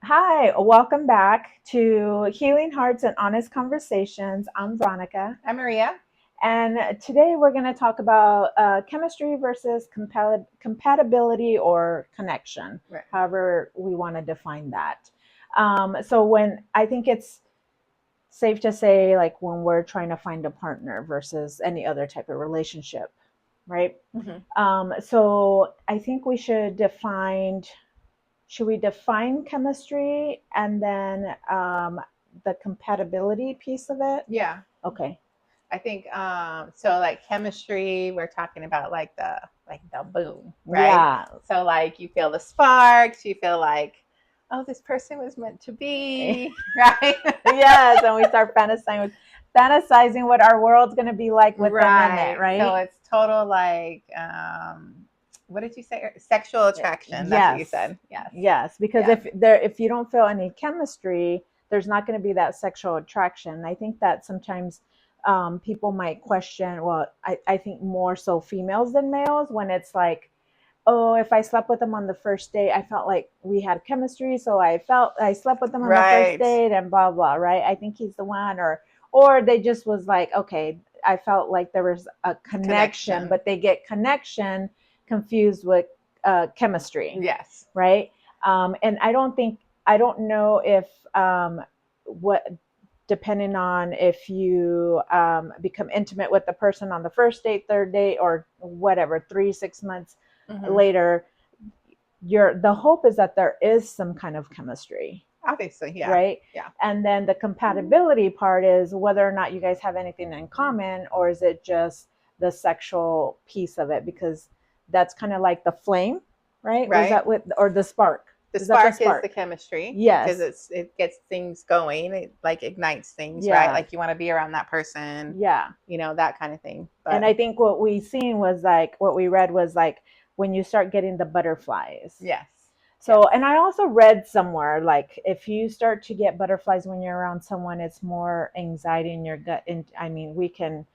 Hi, welcome back to Healing Hearts and Honest Conversations. I'm Veronica, Hi, Maria. and today we're going to talk about chemistry versus compatibility or connection, Right. however we want to define that. So, when I think it's safe to say, like when we're trying to find a partner versus any other type of relationship, right? Mm-hmm. So, I think we should we define chemistry and then the compatibility piece of it? Yeah, Okay. I think so. Like chemistry, we're talking about like the boom, right? Yeah. So like you feel the sparks, you feel like, oh, this person was meant to be, right? Yes, and we start fantasizing what our world's going to be like with them in it, Right. So right? it's total like what did you say? Sexual attraction. That's what you Yes. said. Yes. Yes, because Yeah. if you don't feel any chemistry, there's not going to be that sexual attraction. I think that sometimes people might question, well, I think more so females than males when it's like, oh, if I slept with them on the first date, I felt like we had chemistry, so I slept with them on the first Right. date and blah blah, right? I think he's the one, or they just was like, okay, I felt like there was a connection, Connection. but they get connection confused with chemistry, Yes. right? And I don't know if what depending on if you become intimate with the person on the first date, third date, or whatever, 3 6 months Mm-hmm. later, the hope is that there is some kind of chemistry, Obviously, yeah. right? Yeah. And then the compatibility part is whether or not you guys have anything in common, or is it just the sexual piece of it? Because that's kind of like the flame, right? Was Right. that what, or the spark? The Is that the spark is the spark? chemistry because Yes. it gets things going. It like ignites things, right? Yeah. Like you want to be around that person, Yeah. that kind of thing. And But I think what we seen was like what we read was like when you start getting the butterflies. yes, So, yes, and I also read somewhere like if you start to get butterflies when you're around someone, it's more anxiety in your gut. And I mean, we can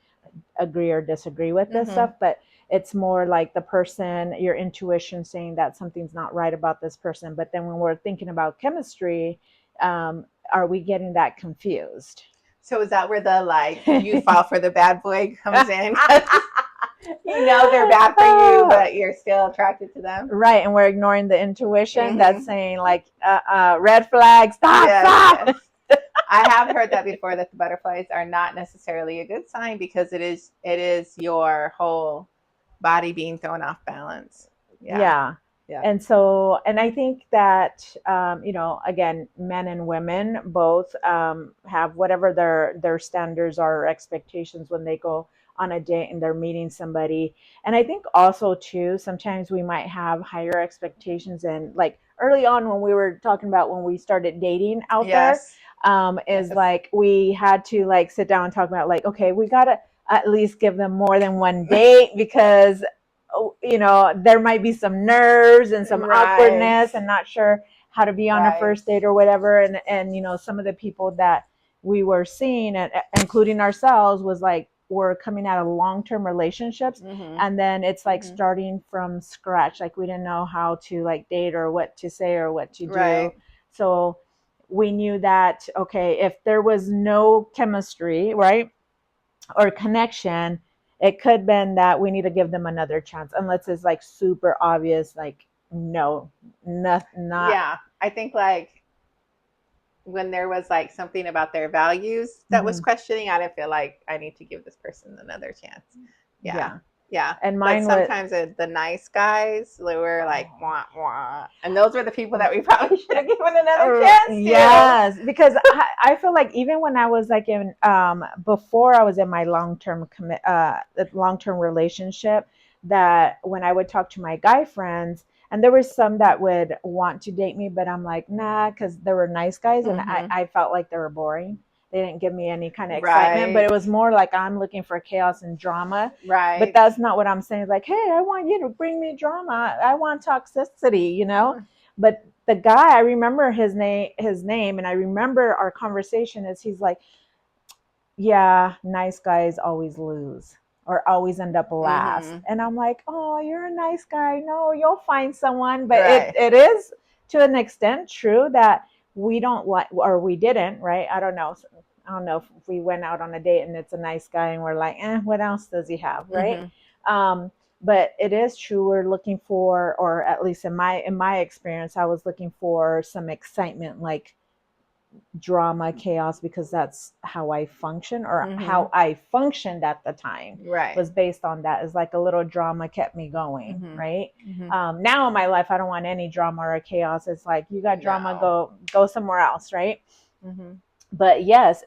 agree or disagree with this mm-hmm. stuff, but it's more like the person, your intuition saying that something's not right about this person. But then when we're thinking about chemistry, are we getting that confused? So is that where the like you fall for the bad boy comes in? 'Cause they're bad for you, but you're still attracted to them. Right, and we're ignoring the intuition that's Mm-hmm. saying like, red flag, stop, Yes, stop. yes. I have heard that before that the butterflies are not necessarily a good sign because it is your whole body being thrown off balance. Yeah. Yeah. Yeah. And so, and I think that, again, men and women both have whatever their standards are or expectations when they go on a date and they're meeting somebody. And I think also too, sometimes we might have higher expectations. And like early on when we were talking about when we started dating out there, Yes. is Yes. like we had to like sit down and talk about like, okay, we gotta at least give them more than one date because there might be some nerves and some Right. awkwardness and not sure how to be on a Right. first date or whatever. And some of the people that we were seeing, and including ourselves, was like we're coming out of long-term relationships, Mm-hmm. and then it's like Mm-hmm. starting from scratch. Like we didn't know how to like date or what to say or what to do. Right. So we knew that, okay, if there was no chemistry, right, or connection, it could have been that we need to give them another chance, unless it's like super obvious, like no, not. Yeah. I think like when there was like something about their values that was Mhm. questioning, I didn't feel like I need to give this person another chance. Yeah. Yeah, Yeah. and But mine was. sometimes the nice guys, they were like, wah, wah. And those were the people that we probably should have given another chance to. Yes, because I feel like even when I was like in before I was in my long term relationship, that when I would talk to my guy friends, and there was some that would want to date me, but I'm like nah, because there were nice guys, and Mm-hmm. I felt like they were boring. They didn't give me any kind of excitement, but Right. it was more like I'm looking for chaos and drama. But Right. that's not what I'm saying. Like, hey, I want you to bring me drama. I want toxicity. But the guy, I remember his name, and I remember our conversation is he's like, yeah, nice guys always lose or always end up last. Mm-hmm. And I'm like, oh, you're a nice guy. No, you'll find someone. But it, Right. it is to an extent true that we don't like, or we didn't, right? I don't know if we went out on a date and it's a nice guy and we're like, what else does he have, right? Mm-hmm. Um, but it is true. We're looking for, or at least in my experience, I was looking for some excitement, like drama, chaos, because that's how I function, or Mm-hmm. how I functioned at the time Right. was based on that. It's like a little drama kept me going, Mm-hmm. right? Mm-hmm. Now in my life, I don't want any drama or chaos. It's like, you got drama, No. go somewhere else, right? Mm-hmm. But yes,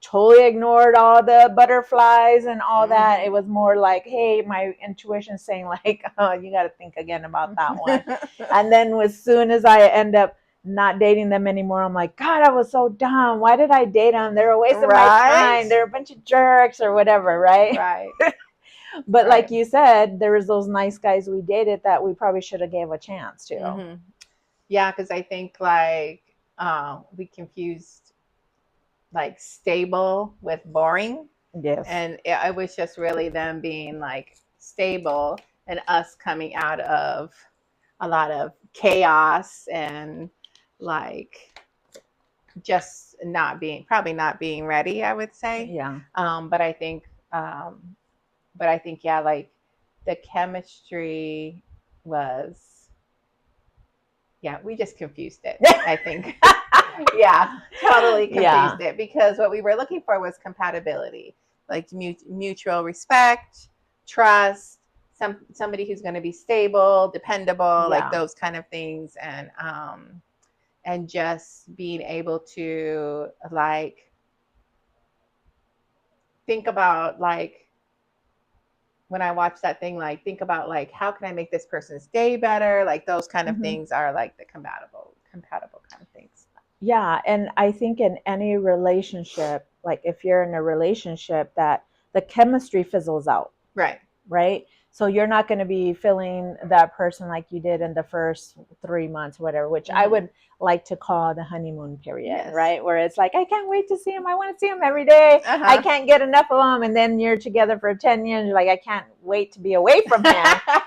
totally ignored all the butterflies and all that. It Mm-hmm. was more like, hey, my intuition saying like, oh, you got to think again about that one. And then as soon as I end up not dating them anymore, I'm like, God, I was so dumb. Why did I date them? They're a waste of my Right. time. They're a bunch of jerks or whatever, right? Right. But like Right. you said, there was those nice guys we dated that we probably should have gave a chance to. Mm-hmm. Yeah, because I think like we confused like stable with boring, Yes. and it was just really them being like stable and us coming out of a lot of chaos and like just probably not being ready, I would say. Yeah. But I think yeah, like the chemistry was, yeah, we just confused it, I think. Yeah, totally Yeah. confused it, because what we were looking for was compatibility, like mutual respect, trust, somebody who's going to be stable, dependable, like Yeah. those kind of things, and just being able to like think about like when I watch that thing, like think about like how can I make this person's day better? Like those kind of Mm-hmm. things are like the compatible kind of things. Yeah, and I think in any relationship, like if you're in a relationship, that the chemistry fizzles out, Right. right? So you're not going to be feeling that person like you did in the first 3 months, whatever, which I Mm-hmm. would like to call the honeymoon period, Yes. right? Where it's like, I can't wait to see him. I want to see him every day. I Uh-huh. can't get enough of him. And then you're together for 10 years. You're like, I can't wait to be away from him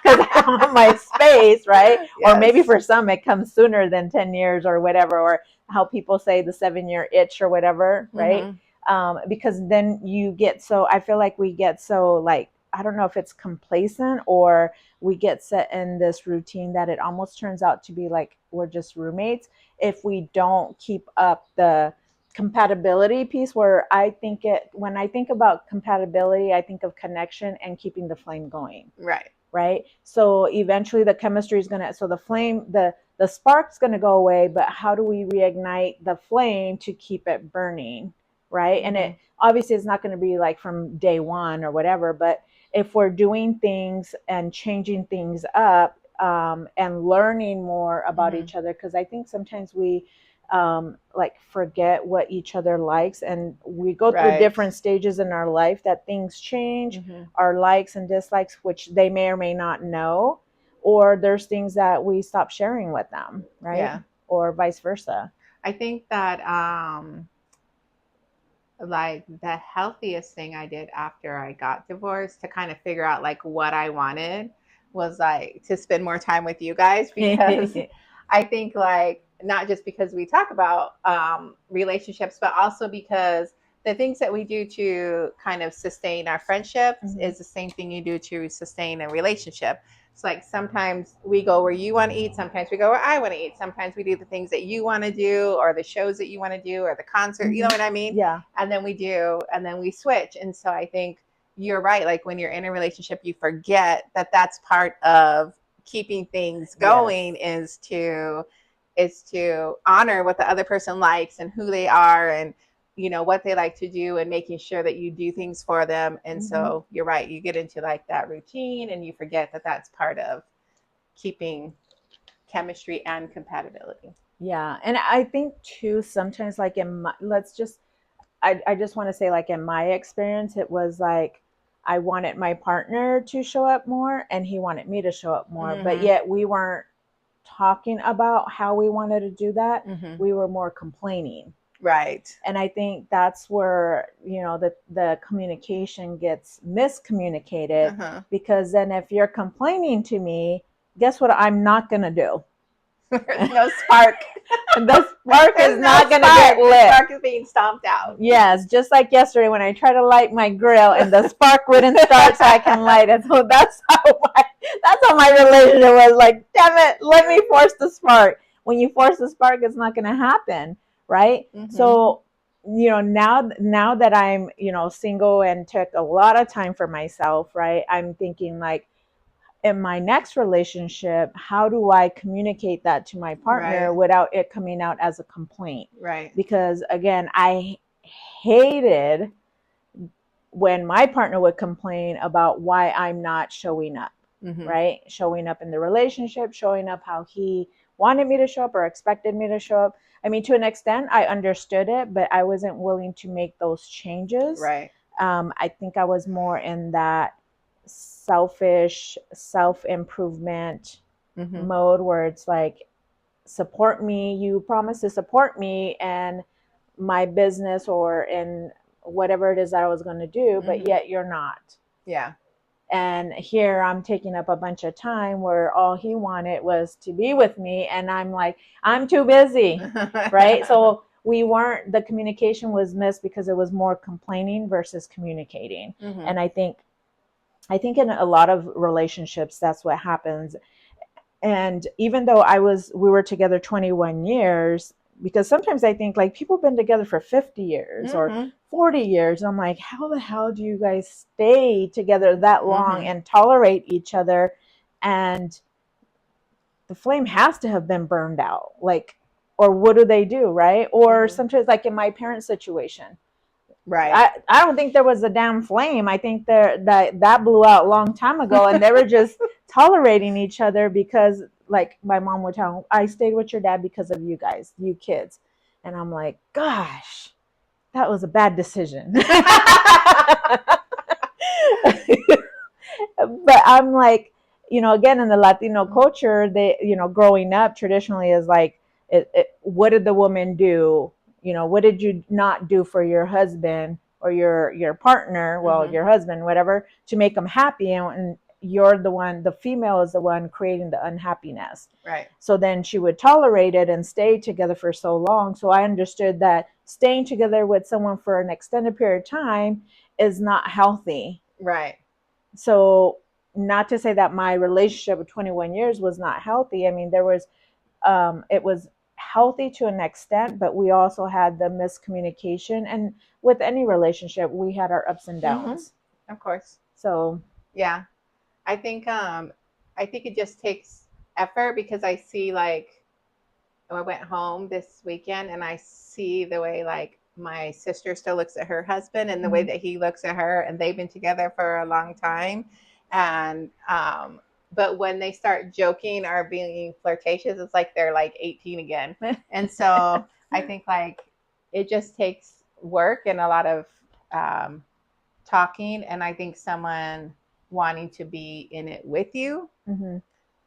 because I want my space, right? Or maybe Yes. for some, it comes sooner than 10 years or whatever, or how people say the 7 year itch or whatever, right? Mm-hmm. Because then you get so, I feel like we get so like, I don't know if it's complacent or we get set in this routine that it almost turns out to be like we're just roommates if we don't keep up the compatibility piece. Where I think it, when I think about compatibility, I think of connection and keeping the flame going. Right. Right. So eventually the chemistry is going to, so the flame, the spark's going to go away, but how do we reignite the flame to keep it burning? Right. Mm-hmm. And it obviously is not going to be like from day one or whatever, but if we're doing things and changing things up, and learning more about Mm-hmm. each other, because I think sometimes we like forget what each other likes, and we go through Right. different stages in our life that things change, Mm-hmm. our likes and dislikes, which they may or may not know, or there's things that we stop sharing with them, right? Yeah. Or vice versa. I think that like the healthiest thing I did after I got divorced to kind of figure out like what I wanted was like to spend more time with you guys, because I think like not just because we talk about relationships, but also because the things that we do to kind of sustain our friendships Mhm. is the same thing you do to sustain a relationship. It's like sometimes we go where you want to eat, sometimes we go where I want to eat, sometimes we do the things that you want to do, or the shows that you want to do, or the concert, you know what I mean? Yeah. And then and then we switch. And so I think you're right. Like when you're in a relationship, you forget that that's part of keeping things going, Yes. is to honor what the other person likes and who they are, and what they like to do, and making sure that you do things for them. And so you're right, you get into like that routine and you forget that that's part of keeping chemistry and compatibility. Yeah. And I think too, sometimes like in my, let's just, I just want to say like in my experience, it was like I wanted my partner to show up more and he wanted me to show up more, but Mm-hmm. yet we weren't talking about how we wanted to do that. Mm-hmm. We were more complaining. Right. And I think that's where, the communication gets miscommunicated, Uh-huh. because then if you're complaining to me, guess what I'm not going to do? There's no spark. The spark is There's no not going to spark. get The lit. spark is being stomped out. Yes, just like yesterday when I tried to light my grill and the spark wouldn't start so I can light it. So that's how my relationship was. Like, damn it, let me force the spark. When you force the spark, it's not going to happen, right? Mm-hmm. So, now that I'm, single and took a lot of time for myself, right? I'm thinking like, in my next relationship, how do I communicate that to my partner Right. without it coming out as a complaint? Right. Because again, I hated when my partner would complain about why I'm not showing up, Mm-hmm. right? Showing up in the relationship, showing up how he wanted me to show up or expected me to show up. I mean, to an extent, I understood it, but I wasn't willing to make those changes. Right. I think I was more in that selfish self-improvement mode where it's like, support me, you promise to support me and my business or in whatever it is that I was going to do, but yet you're not. Yeah. And here I'm taking up a bunch of time where all he wanted was to be with me, and I'm like, I'm too busy. Right? So the communication was missed because it was more complaining versus communicating. And I think in a lot of relationships that's what happens. And even though we were together 21 years, because sometimes I think like people have been together for 50 years or 40 years. And I'm like, how the hell do you guys stay together that long and tolerate each other? And the flame has to have been burned out. Like, or what do they do? Right. Or sometimes like in my parents' situation, right. I don't think there was a damn flame. I think that blew out a long time ago, and they were just tolerating each other because, like, my mom would tell, I stayed with your dad because of you guys, you kids. And I'm like, gosh, that was a bad decision. But I'm like, again, in the Latino culture, growing up traditionally is like, what did the woman do? What did you not do for your husband or your partner? Well, your husband, whatever, to make them happy. And you're the female is the one creating the unhappiness. Right. So then she would tolerate it and stay together for so long. So I understood that staying together with someone for an extended period of time is not healthy. Right. So not to say that my relationship of 21 years was not healthy. I mean, it was healthy to an extent, but we also had the miscommunication. And with any relationship, we had our ups and downs. Of course. So yeah, I think it just takes effort, because I see, like, I went home this weekend and I see the way, like, my sister still looks at her husband and the way that he looks at her, and they've been together for a long time. And but when they start joking or being flirtatious, it's like they're like 18 again. And so I think, like, it just takes work and a lot of talking, and I think someone wanting to be in it with you.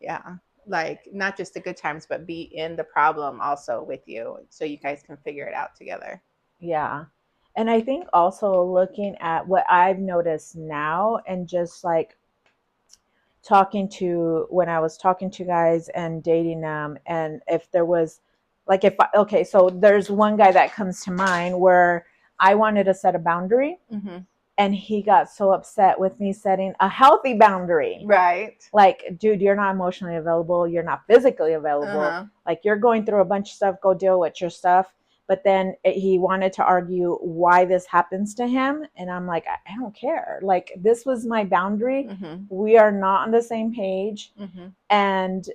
Yeah, like, not just the good times, but be in the problem also with you, so you guys can figure it out together. Yeah. And I think also looking at what I've noticed now, and just like when I was talking to guys and dating them, and if there was like, okay, so there's one guy that comes to mind where I wanted to set a boundary, and he got so upset with me setting a healthy boundary. Right. Like, dude, you're not emotionally available. You're not physically available. Like, you're going through a bunch of stuff. Go deal with your stuff. But then he wanted to argue why this happens to him. And I'm like, I don't care. Like, this was my boundary. We are not on the same page. And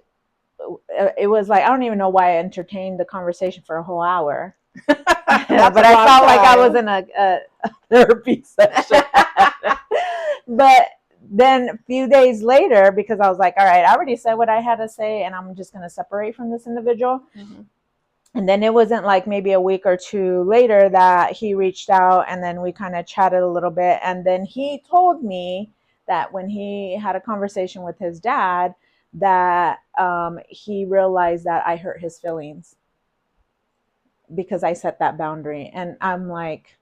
it was like, I don't even know why I entertained the conversation for a whole hour. But I felt like I was in a therapy session. But then a few days later, because I was like, all right, I already said what I had to say, and I'm just going to separate from this individual. And then it wasn't like maybe a week or two later that he reached out, and then we kind of chatted a little bit. And then he told me that when he had a conversation with his dad, that he realized that I hurt his feelings because I set that boundary. And I'm like,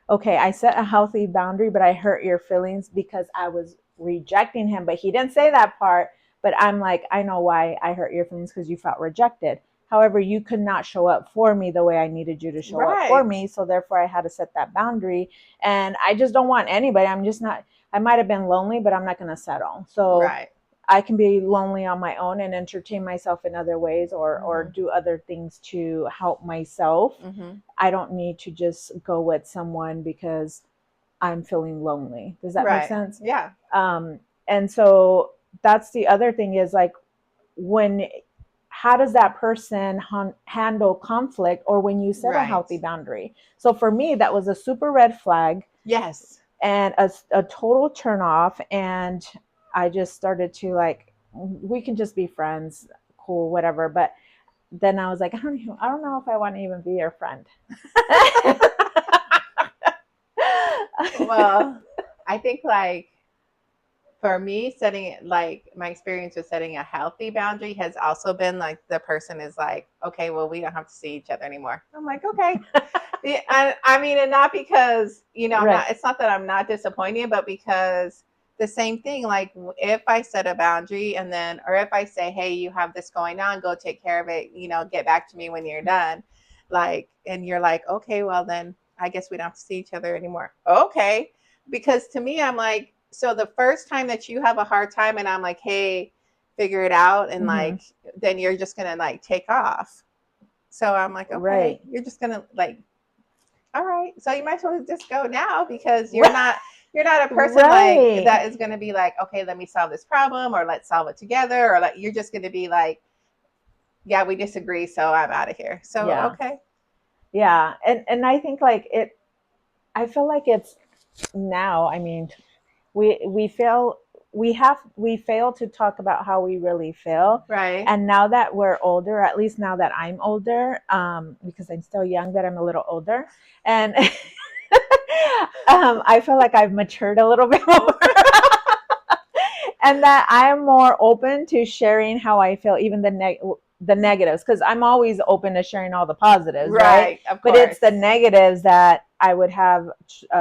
okay, I set a healthy boundary, but I hurt your feelings because I was rejecting him. But he didn't say that part. But I'm like, I know why I hurt your feelings, because you felt rejected. However, you could not show up for me the way I needed you to show up for Right. me. So therefore, I had to set that boundary. And I just don't want anybody. I'm just not, I might have been lonely, but I'm not going to settle. So Right. I can be lonely on my own and entertain myself in other ways, or Mm-hmm. do other things to help myself. Mm-hmm. I don't need to just go with someone because I'm feeling lonely. Does that make Right. sense? Yeah. Um, and so that's the other thing is like, when, how does that person handle conflict, or when you set a Right. healthy boundary? So for me, that was a super red flag Yes. and a total turn off. And I just started to like, we can just be friends, cool, whatever. But then I was like, I don't know if I want to even be your friend. Well, I think like for me, setting like my experience with setting a healthy boundary has also been like the person is like, okay, well, we don't have to see each other anymore. I'm like, okay. Yeah, I mean, and not because, I'm Right. not, it's not that I'm not disappointed, but because the same thing, like if I set a boundary and then, or if I say, hey, you have this going on, go take care of it, get back to me when you're done. Like, and you're like, okay, well, then I guess we don't have to see each other anymore. Okay. Because to me, I'm like, so the first time that you have a hard time and I'm like, hey, figure it out. And Mm-hmm. like, then you're just going to like take off. So I'm like, okay, Right. you're just going to like, all right, so you might as well just go now because you're Right. not a person like Right. that is going to be like, okay, let me solve this problem or let's solve it together, or like you're just going to be like, yeah, we disagree, so I'm out of here. So Yeah. okay. Yeah. And I think like it, I feel like it's now, I mean, we fail, we fail to talk about how we really feel. Right. And now that we're older, at least now that I'm older, because I'm still young, but I'm a little older, and I feel like I've matured a little bit more, and that I'm more open to sharing how I feel, even the negatives, because I'm always open to sharing all the positives, right? Right, of But it's course. the negatives that I would have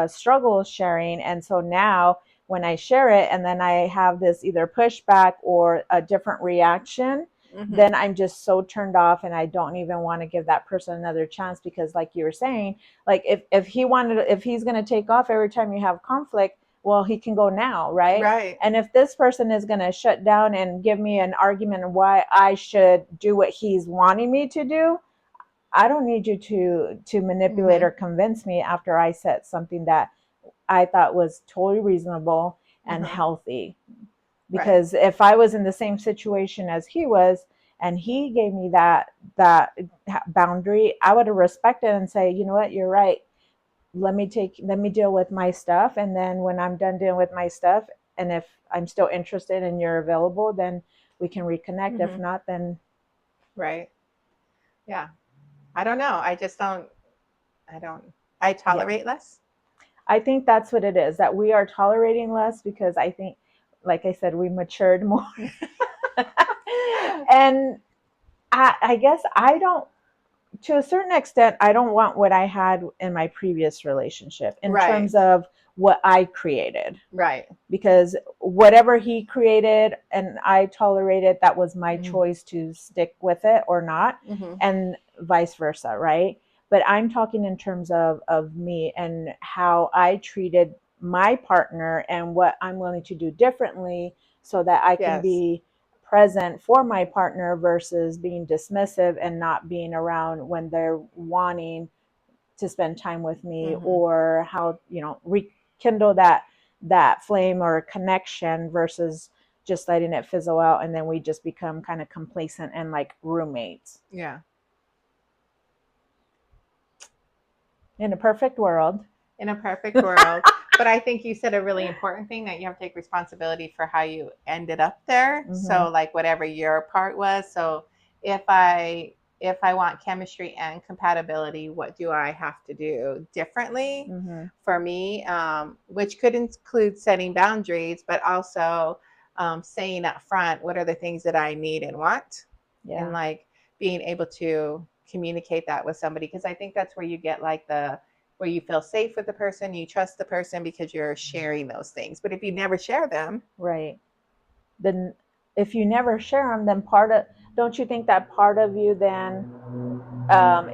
struggle sharing. And so now when I share it and then I have this either pushback or a different reaction, Mm-hmm. then I'm just so turned off and I don't even want to give that person another chance, because like you were saying, like if he's going to take off every time you have conflict, well, he can go now, right? Right. And if this person is going to shut down and give me an argument on why I should do what he's wanting me to do, I don't need you to manipulate Mm-hmm. or convince me after I said something that I thought was totally reasonable and Mm-hmm. healthy. Right. Because if I was in the same situation as he was and he gave me that boundary, I would have respected and say, you know what, you're right. Let me deal with my stuff, and then when I'm done dealing with my stuff, and if I'm still interested and you're available, then we can reconnect. If Mm-hmm. not, then Right. Yeah. I don't know. I just don't. I don't. I yeah. tolerate less. I think that's what it is, that we are tolerating less, because I think, like I said, we matured more. And I guess I don't, to a certain extent, I don't want what I had in my previous relationship in Right. terms of what I created, Right. because whatever he created and I tolerated, that was my Mm-hmm. choice to stick with it or not, Mm-hmm. and vice versa, right? But I'm talking in terms of me and how I treated my partner and what I'm willing to do differently so that I can Yes. be present for my partner versus being dismissive and not being around when they're wanting to spend time with me, Mm-hmm. or how, rekindle that flame or connection versus just letting it fizzle out, and then we just become kind of complacent and like roommates. Yeah. In a perfect world. In a perfect world. But I think you said a really important thing, that you have to take responsibility for how you ended up there. Mm-hmm. So like whatever your part was. So if I want chemistry and compatibility, what do I have to do differently Mm-hmm. for me? Which could include setting boundaries, but also saying up front what are the things that I need and want, and Yeah. like being able to communicate that with somebody, because I think that's where you get like the where you feel safe with the person, you trust the person because you're sharing those things. But if you never share them, Right. Then if you never share them, then don't you think that part of you then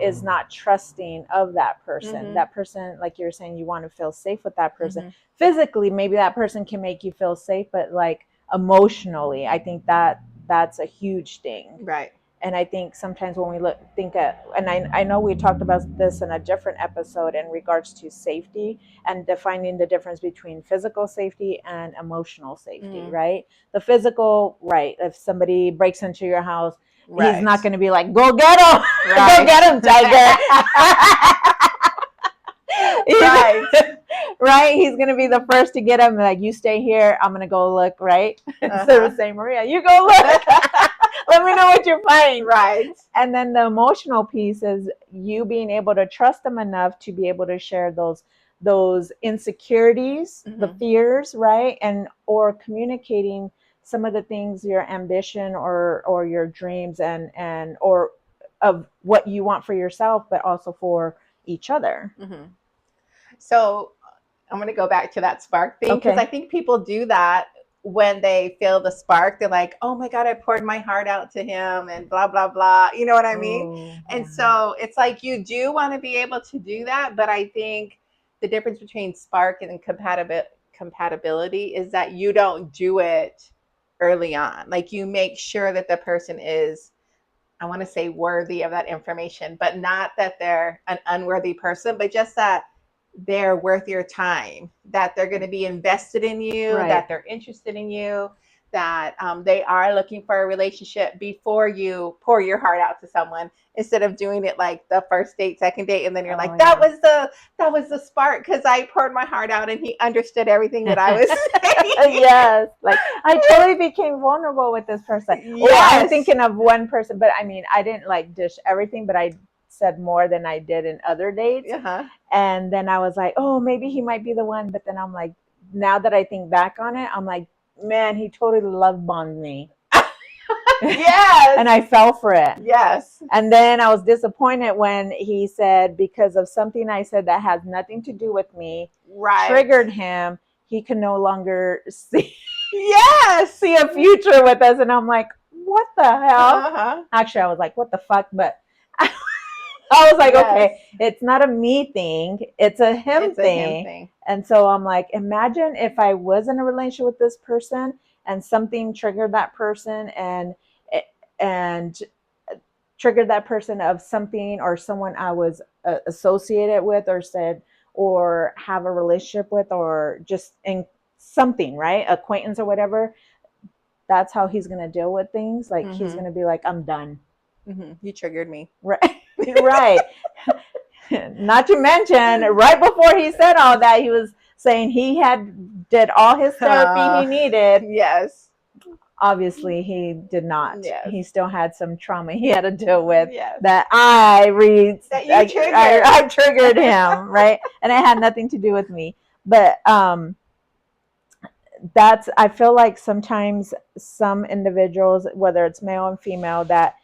is not trusting of that person? Mm-hmm. That person, like you're saying, you want to feel safe with that person. Mm-hmm. Physically, maybe that person can make you feel safe, but like emotionally, I think that that's a huge thing. Right. And I think sometimes when we think at, and I know we talked about this in a different episode in regards to safety and defining the difference between physical safety and emotional safety, Mm-hmm. right? The physical, right? If somebody breaks into your house, he's Right. not going to be like, go get him, Right. go get him, tiger. Right. Right? He's gonna be the first to get him. Like, you stay here. I'm gonna go look. Right? Instead of saying, Maria, you go look. Let me know what you find. Right. And then the emotional piece is you being able to trust them enough to be able to share those insecurities, the Mm-hmm. fears, right? And or communicating some of the things, your ambition or your dreams and or of what you want for yourself, but also for each other. Mm-hmm. So I'm going to go back to that spark thing because I Okay. think people do that when they feel the spark. They're like, oh my God, I poured my heart out to him and blah, blah, blah. You know what I mean? Oh, And yeah. so it's like you do want to be able to do that. But I think the difference between spark and compatibility is that you don't do it early on. Like you make sure that the person is, I want to say, worthy of that information, but not that they're an unworthy person, but just that they're worth your time, that they're going to be invested in you, that Right. they're interested in you, that they are looking for a relationship before you pour your heart out to someone, instead of doing it like the first date, second date, and then you're Oh, like, yeah. that was the spark because I poured my heart out and he understood everything that I was saying. Yes. Like, I totally became vulnerable with this person. Well, I'm Yes. thinking of one person, but I mean, I didn't like dish everything, but I said more than I did in other dates. Uh-huh. And then I was like, oh, maybe he might be the one. But then I'm like, now that I think back on it, I'm like, man, he totally love bombed me. Yes. And I fell for it. Yes. And then I was disappointed when he said, because of something I said that has nothing to do with me, Right. triggered him. He can no longer Yes. see a future with us. And I'm like, what the hell? Uh-huh. Actually, I was like, what the fuck? But I was like, Yes. okay, it's not a me thing, it's a him It's a thing. him thing. And so I'm like, imagine if I was in a relationship with this person and something triggered that person and triggered that person of something or someone I was associated with or said or have a relationship with or just in something, right? Acquaintance or whatever. That's how he's going to deal with things. Like he's going to be like, I'm done. You triggered me. Right. Right. Not to mention, right before he said all that, he was saying he had did all his therapy he needed. Yes. Obviously, he did not. Yes. He still had some trauma he had to deal with. Yes. That I triggered him, right? And it had nothing to do with me. But that's, I feel like sometimes some individuals, whether it's male and female, that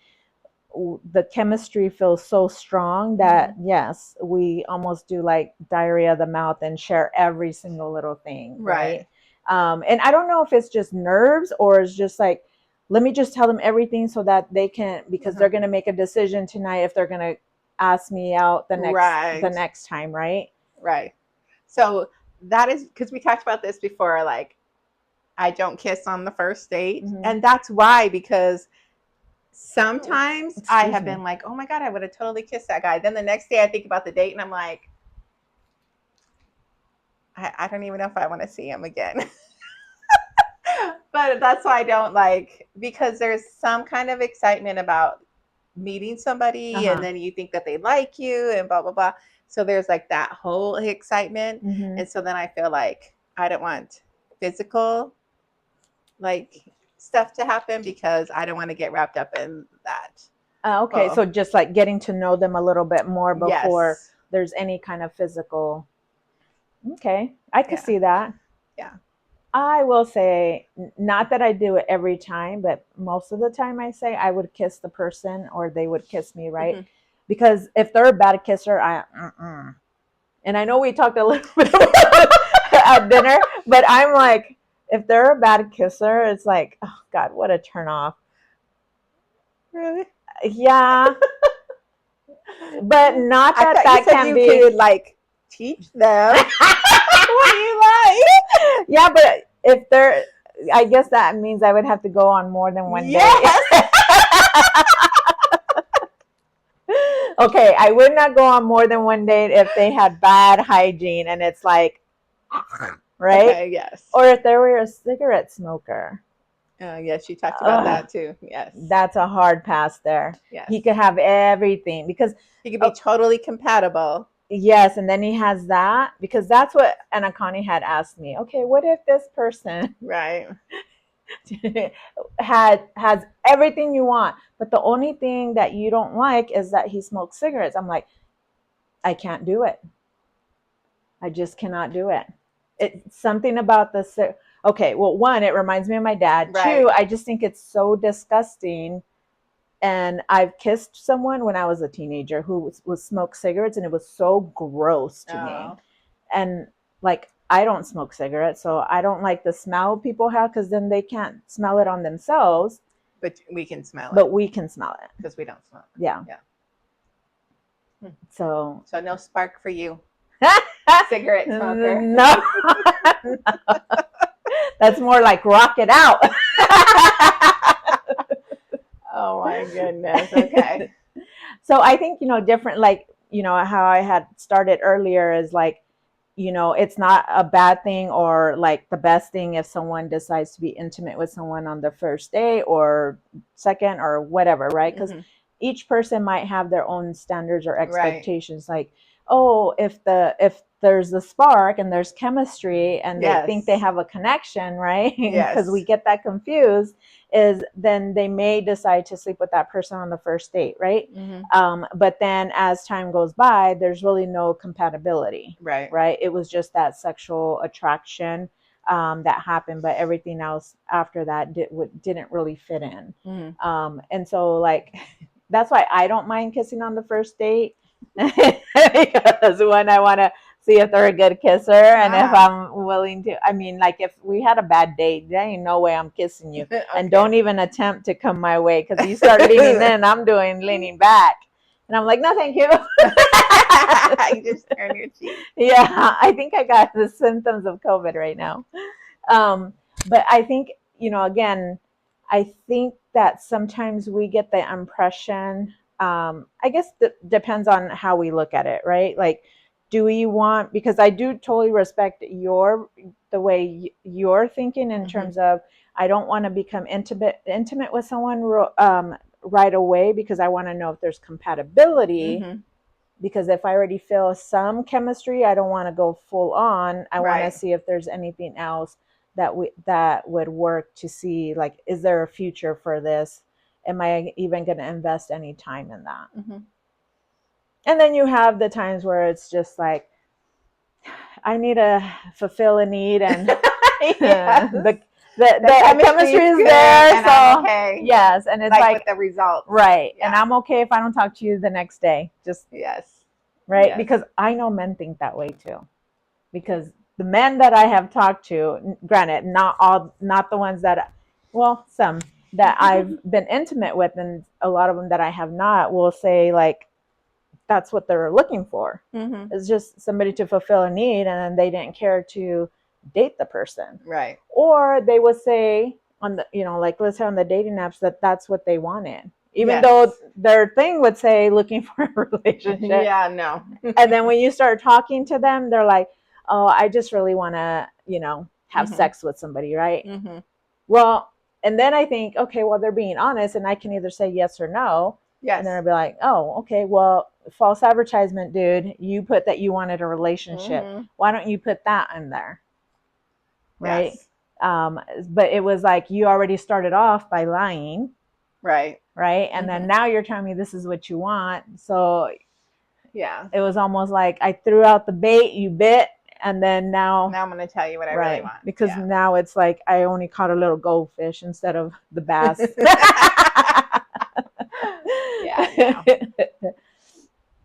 the chemistry feels so strong that yes, we almost do like diarrhea of the mouth and share every single little thing, right? And I don't know if it's just nerves or it's just like, let me just tell them everything so that they can, because they're going to make a decision tonight if they're going to ask me out the next time, right? Right. So that is because we talked about this before, like I don't kiss on the first date. And that's why, because sometimes I have been like, oh my God, I would have totally kissed that guy. Then the next day I think about the date and I'm like, I don't even know if I want to see him again. But that's why I don't like, because there's some kind of excitement about meeting somebody and then you think that they like you and blah, blah, blah. So there's like that whole excitement. And so then I feel like I don't want physical like stuff to happen because I don't want to get wrapped up in that. Okay, so just like getting to know them a little bit more before there's any kind of physical. Okay, I could see that. Yeah. I will say, not that I do it every time, but most of the time I say I would kiss the person or they would kiss me, right? Because if they're a bad kisser, and I know we talked a little bit about at dinner, but I'm like, if they're a bad kisser, it's like, oh God, what a turn off. Really? Yeah, but not I that thought you that said can you be. could like teach them. What do you like? Yeah, but if they're, I guess that means I would have to go on more than one date. Yes. Okay, I would not go on more than one date if they had bad hygiene and it's like, right? Okay, yes. Or if they were a cigarette smoker. Yes, you talked about Ugh, that too. Yes. that's a hard pass there. Yes. He could have everything because, He could be totally compatible. yes, and then he has that because that's what Anakani had asked me. Okay, what if this person Right. has everything you want, but the only thing that you don't like is that he smokes cigarettes? I'm like, I can't do it. I just cannot do it. It's something about the. Okay, well, one, it reminds me of my dad. Right. Two, I just think it's so disgusting. And I've kissed someone when I was a teenager who was smoked cigarettes, and it was so gross to me. And like, I don't smoke cigarettes, so I don't like the smell people have because then they can't smell it on themselves. But we can smell it. But we can smell it because we don't smoke. Yeah. So no spark for you, cigarette smoker. No. That's more like rock it out. Oh my goodness. Okay. So I think, different, like, how I had started earlier is like, it's not a bad thing or like the best thing if someone decides to be intimate with someone on the first day or second or whatever, right? Because each person might have their own standards or expectations. Right. Like, oh, if there's a spark and there's chemistry and they think they have a connection, right? Because we get that confused, is then they may decide to sleep with that person on the first date, right? But then as time goes by, there's really no compatibility, right? It was just that sexual attraction that happened, but everything else after that didn't really fit in. And so, like, that's why I don't mind kissing on the first date. Because when I want to see if they're a good kisser and if I'm willing to, I mean, like, if we had a bad date, there ain't no way I'm kissing you. Okay. And don't even attempt to come my way, because you start leaning in, I'm leaning back. And I'm like, no, thank you. You just turn your cheek. Yeah, I think I got the symptoms of COVID right now. But I think, again, I think that sometimes we get the impression, I guess depends on how we look at it, right? Like, do we want, because I do totally respect the way you're thinking in terms of, I don't want to become intimate with someone right away, because I want to know if there's compatibility. Because if I already feel some chemistry, I don't want to go full on. I want to see if there's anything else that would work, to see, like, is there a future for this? Am I even going to invest any time in that? And then you have the times where it's just like, I need to fulfill a need, and the chemistry is there. So okay. Yes, and it's like with the result, right? Yeah. And I'm okay if I don't talk to you the next day. Just right? Yes. Because I know men think that way too. Because the men that I have talked to, granted, not the ones that, well, some that I've been intimate with, and a lot of them that I have not, will say, like, that's what they're looking for. It's just somebody to fulfill a need, and then they didn't care to date the person. Right. Or they would say on the, like, let's say on the dating apps, that's what they wanted. Even though their thing would say looking for a relationship. Yeah, no. And then when you start talking to them, they're like, oh, I just really want to, have sex with somebody, right? Well, and then I think, okay, well, they're being honest, and I can either say yes or no. Yes. And then I'll be like, oh, okay, well, false advertisement, dude. You put that you wanted a relationship. Why don't you put that in there? Right? Yes. But it was like, you already started off by lying. Right. Right. And then now you're telling me this is what you want. So yeah, it was almost like I threw out the bait, you bit, and then now I'm going to tell you what I really want. Because now it's like I only caught a little goldfish instead of the bass. Yeah.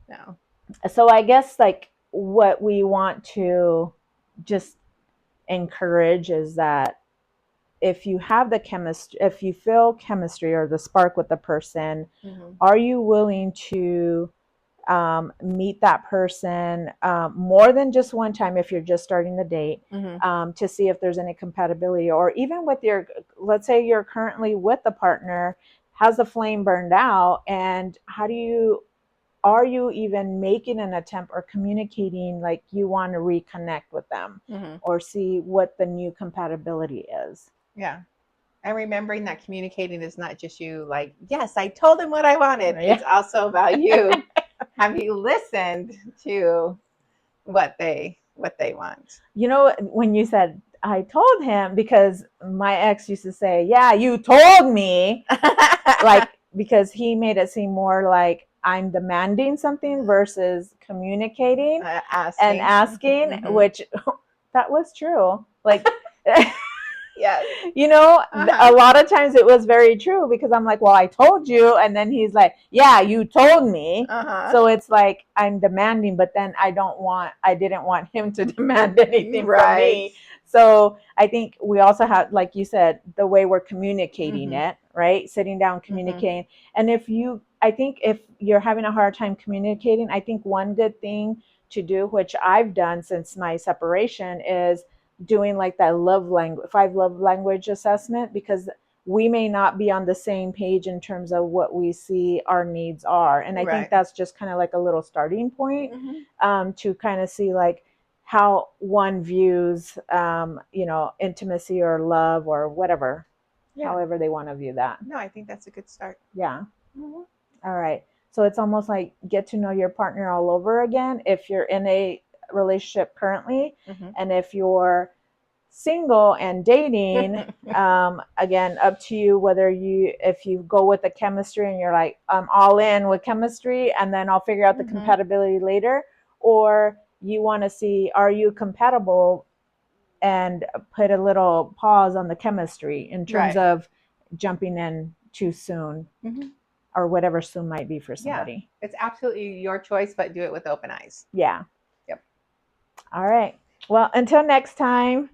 No. So I guess, like, what we want to just encourage is that if you have the chemistry, if you feel chemistry or the spark with the person, Mm-hmm. are you willing to meet that person more than just one time if you're just starting the date, Mm-hmm. to see if there's any compatibility, or even with your, let's say you're currently with a partner, has the flame burned out, and how do you, are you even making an attempt or communicating like you want to reconnect with them Mm-hmm. or see what the new compatibility is? Yeah. And remembering that communicating is not just you, like, yes, I told him what I wanted. Yeah. It's also about you. Have you listened to what they want? You know, when you said I told him, because my ex used to say, "Yeah, you told me," like because he made it seem more like I'm demanding something versus communicating and Asking. asking, Mm-hmm. which that was true. Like, Yes. you know, a Uh-huh. lot of times it was very true because I'm like, well, I told you. And then he's like, yeah, you told me. Uh-huh. So it's like I'm demanding, but then I didn't want him to demand anything from Right. me. So I think we also have, like you said, the way we're communicating Mm-hmm. it, right? Sitting down, Mm-hmm. communicating. And I think if you're having a hard time communicating, I think one good thing to do, which I've done since my separation, is doing like that love language, 5 love language assessment, because we may not be on the same page in terms of what we see our needs are. And I think Right. that's just kind of like a little starting point, Mm-hmm. to kind of see like how one views, intimacy or love or whatever, Yeah. however they want to view that. No, I think that's a good start. Yeah. Mm-hmm. All right. So it's almost like get to know your partner all over again if you're in a relationship currently. Mm-hmm. And if you're single and dating, again, up to you whether if you go with the chemistry and you're like, I'm all in with chemistry and then I'll figure out the Mm-hmm. compatibility later, or you want to see, are you compatible, and put a little pause on the chemistry in terms Right. of jumping in too soon, Mm-hmm. or whatever soon might be for Yeah. somebody. It's absolutely your choice, but do it with open eyes. Yeah. Yep. All right. Well, until next time.